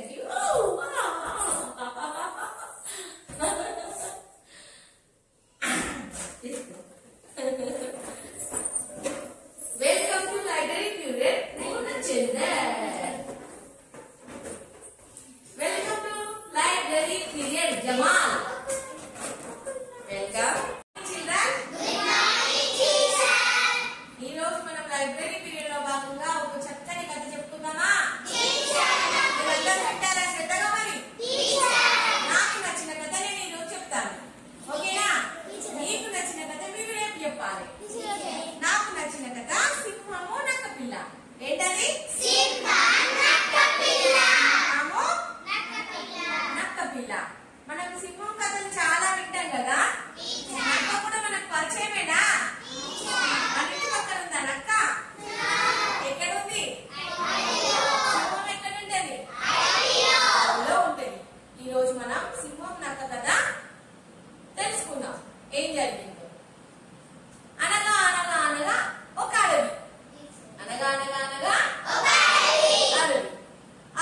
you. Welcome to library period. Purna children. Welcome to library period. Jamal. Welcome. Children. Good morning, teacher. ఈ రోజు మనం library period లో భాగంగా ఒక చక్కని కథ చెప్పుకుందామా? టీచర్. మీరందరూ వింటారా శ్రద్ధగా మరి? టీచర్. నాకు నచ్చిన కథ నేను ఈ రోజు చెప్తాను. ఓకేనా? మీకు నచ్చిన కథ మీరు రేపు చెప్పాలి. నాకు నచ్చిన కథ సింహము నక్కపిల్ల. ఏంటది? సింహం నక్కపిల్ల. నక్కపిల్ల. మనం సింహం కథలు చాలా వింటాం కదా? నక్క కూడా మనకు పరిచయమేనా? మన ఇంటి పక్కన ఉందా నక్క? ఎక్కడుంది? సింహం ఎక్కడుంటది? అడవిలో ఉంటది. ఈ రోజు మనం సింహం నక్క కథ తెలుసుకుందాం. ఏం జరిగిందో. అనగా అనగా అనగా ఒక అడవి. అనగా అనగా అనగా ఒక అడవి.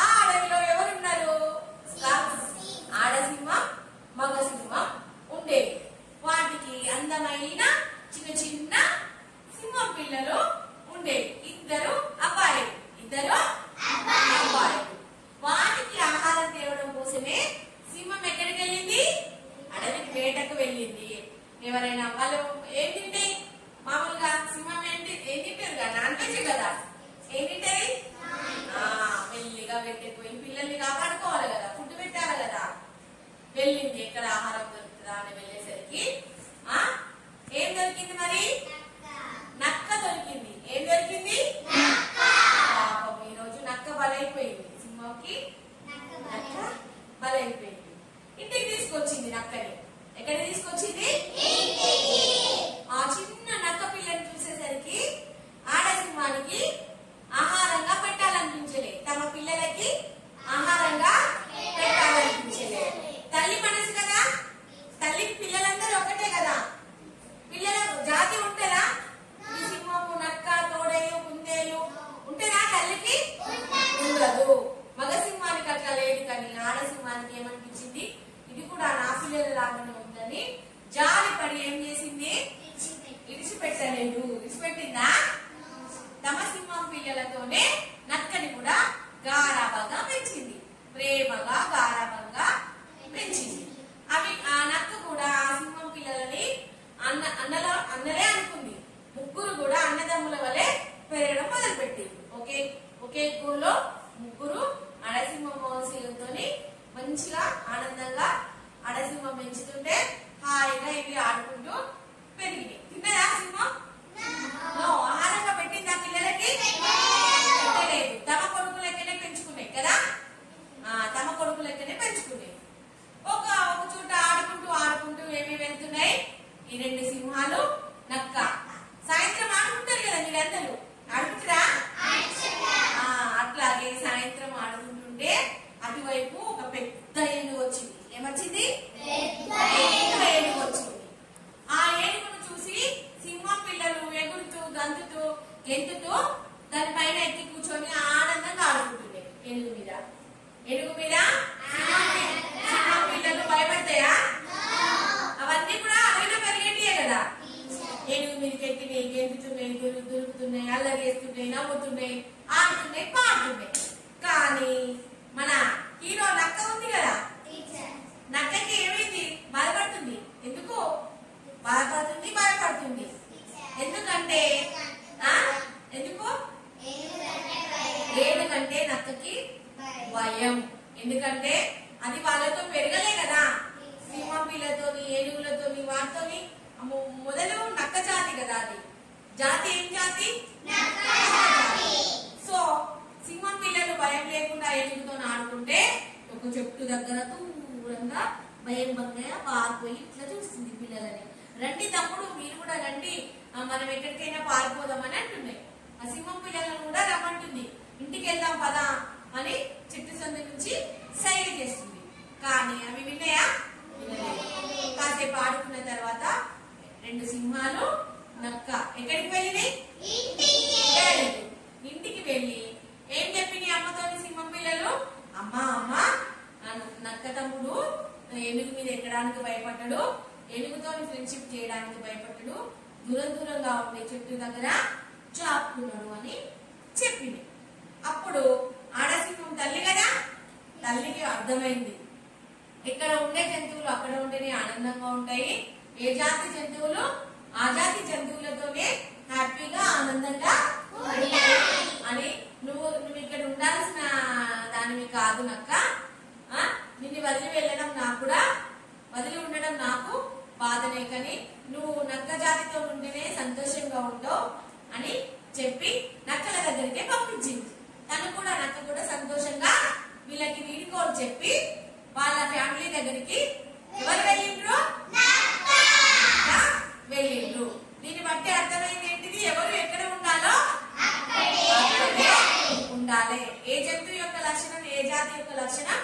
ఆ అడవిలో ఎవరున్నారు? ఆడసింహం మగ సింహం ఉండేవి. వాటికి అందమైన చిన్న చిన్న సింహం పిల్లలు ఉండేవి. ఇద్దరు అబ్బాయిలు. వాటికి ఆహారం తేవడం కోసమే సింహం ఎక్కడికి వెళ్ళింది? అడవికి వేటకు వెళ్ళింది. ఎవరైనా వాళ్ళు ఏం తింటాయి? మామూలుగా సింహం ఏం తింటారు కదా? నాన్ వెజ్ కదా? ఏం తింటాయి? మెల్లిగా పెట్టిపోయి పిల్లల్ని కాపాడుకోవాలి కదా, ఫుడ్ పెట్టాలి కదా. వెళ్ళింది ఎక్కడ ఆహారం దొరుకుతుందా అని వెళ్ళేసరికి ఏం దొరికింది మరి? నక్క దొరికింది. ఏం దొరికింది? పాపం ఈ రోజు నక్క బలైపోయింది. సింహంకి నక్క బలైపోయింది. ఇంటికి తీసుకొచ్చింది నక్కని. ఎక్కడ తీసుకొచ్చింది? ఆ చిన్న నక్క పిల్లని చూసేసరికి ఆడసింహానికి ఆహారంగా పెట్టాలనిపించలే. తమ పిల్లలకి ఆహారంగా పెట్టాలనిపించలే. తల్లి మనసు కదా, తల్లికి పిల్లలందరూ ఒకటే కదా. పిల్లల జాతి ఉంటదా? ఈ సింహము నక్క తోడేలు కుందేలు ఉంటదా తల్లికి? ఉండదు. మగ సింహానికి అట్లా లేదు. కానీ ఆడసింహానికి ఏమనిపించింది? ఇది కూడా నా పిల్లల లాగానే ఉందని జాలి పడి ఏం చేసింది? ఇడిచిపెట్టలేదు. ఇడిచిపెట్టిందా? తమ సింహం పిల్లలతోనే నక్కని కూడా గారాబంగా పెంచింది. ప్రేమగా గారాబంగా పెంచింది. అవి ఆ నక్క కూడా ఆ సింహం పిల్లలని అన్నలే అనుకుంది. ముగ్గురు కూడా అన్నదమ్ముల వలె పెరగడం మొదలుపెట్టింది. ఒకే ఊళ్ళో ముగ్గురు అడసింహంతో మంచిగా ఆనందంగా అడసింహం పెంచుతుంటే హాయిగా ఇవి ఆడుకుంటూ పెరిగినాయి. తిన్నదా సింహం? ఆహారంగా పెట్టింది ఆ పిల్లలకి? పెట్టలేదు. తమ కొడుకు లెక్కనే పెంచుకున్నాయి కదా. తమ కొడుకు లెక్కనే పెంచుకున్నాయి. ఒక చోట ఆడుకుంటూ ఏమి వెళ్తున్నాయి ఈ రెండు సింహాలు నక్క. సాయంత్రం ఆడుకుంటారు కదా మీరందరూ, ఆడుకుంటారా? అట్లాగే సాయంత్రం ఆడుకుంటుంటే అటువైపు ఒక పెద్ద ఏనుగు వచ్చింది. ఏమొచ్చింది? పెద్ద ఏనుగు వచ్చింది. ఆ ఏనుగును చూసి సింహం పిల్లలు ఎగురుతూ గంతుతూ గెంతుతూ దానిపైన ఎక్కి కూర్చొని ఆనందంగా ఆడుకుంటున్నాయి. ఏనుగు మీద సింహం పిల్లలు భయపడతాయా? అవన్నీ కూడా అడవిలో పెరిగేటియే కదా. ఏనుగు మీదకి ఎక్కినాయి, గెంతుతున్నాయి, దొరుకుతున్నాయి, అల్లరిస్తున్నాయి, నవ్వుతున్నాయి, ఆడుతున్నాయి, పాడుతున్నాయి. కానీ మన హీరో నక్క ఉంది కదా, నక్కకి ఏమైంది? బాధపడుతుంది. ఎందుకు భయపడుతుంది? ఎందుకంటే ఎందుకంటే నక్కకి భయం. ఎందుకంటే అది వాళ్ళతో పెరగలే కదా. సింహం పిల్లతోని ఏనుగులతోని వాటితోని మొదలు నక్క జాతి కదా. అది జాతి ఏం జాతి? సో సింహం పిల్లలు భయం లేకుండా ఏనుగుతో ఆడుకుంటే ఒక చెట్టు దగ్గర దూరంగా భయం బంగా పారిపోయి ఇట్లా చూస్తుంది పిల్లలని. రండి తమ్ముడు మీరు కూడా రండి, మనం ఎక్కడికైనా పారిపోదామని అంటున్నాయి. ఆ సింహం పిల్లలను కూడా రమ్మంటుంది. ఇంటికి వెళ్దాం పదా అని చెట్టు సందు నుంచి సైగ చేస్తుంది. కానీ అవి విన్నాయా? కాసేపు ఆడుకున్న తర్వాత రెండు సింహాలు నక్క ఎక్కడికి వెళ్ళినాయి? ఇంటికి వెళ్ళి ఏం చెప్పినాయి అమ్మతోని సింహం పిల్లలు? అమ్మ అమ్మ నక్క తమ్ముడు ఏనుగు మీద ఎక్కడానికి భయపడ్డాడు, ఏనుగుతో ఫ్రెండ్షిప్ చేయడానికి భయపడ్డాడు, దూరంగా ఉండే చెట్టు దగ్గర చాపుకున్నాడు అని చెప్పింది. అప్పుడు ఆడసింహం తల్లి కదా, తల్లికి అర్థమైంది ఇక్కడ ఉండే జంతువులు అక్కడ ఉంటేనే ఆనందంగా ఉంటాయి, ఏ జాతి జంతువులు ఆ జాతి జంతువులతోనే హ్యాపీగా ఆనందంగా అని, నువ్వు ఇక్కడ ఉండాల్సిన దానివి కాదు నక్క, నిన్ను వదిలి వెళ్ళడం నాకు కూడా, వదిలి ఉండడం నాకు బాధనే, కానీ నువ్వు నక్క జాతితో ఉంటేనే సంతోషంగా ఉంటావు అని చెప్పి నక్కల దగ్గరికి పంపించింది. నక్క కూడా సంతోషంగా వీళ్ళకి వీడుకోలు చెప్పి వాళ్ళ ఫ్యామిలీ దగ్గరికి ఎవరు వెళ్ళిండ్రు? వెళ్ళిండ్రు. దీన్ని బట్టి అర్థమైంది ఏంటిది? ఎవరు ఎక్కడ ఉండాలో అక్కడే ఉండాలి. ఏ జంతువు యొక్క లక్షణం, ఏ జాతి యొక్క లక్షణం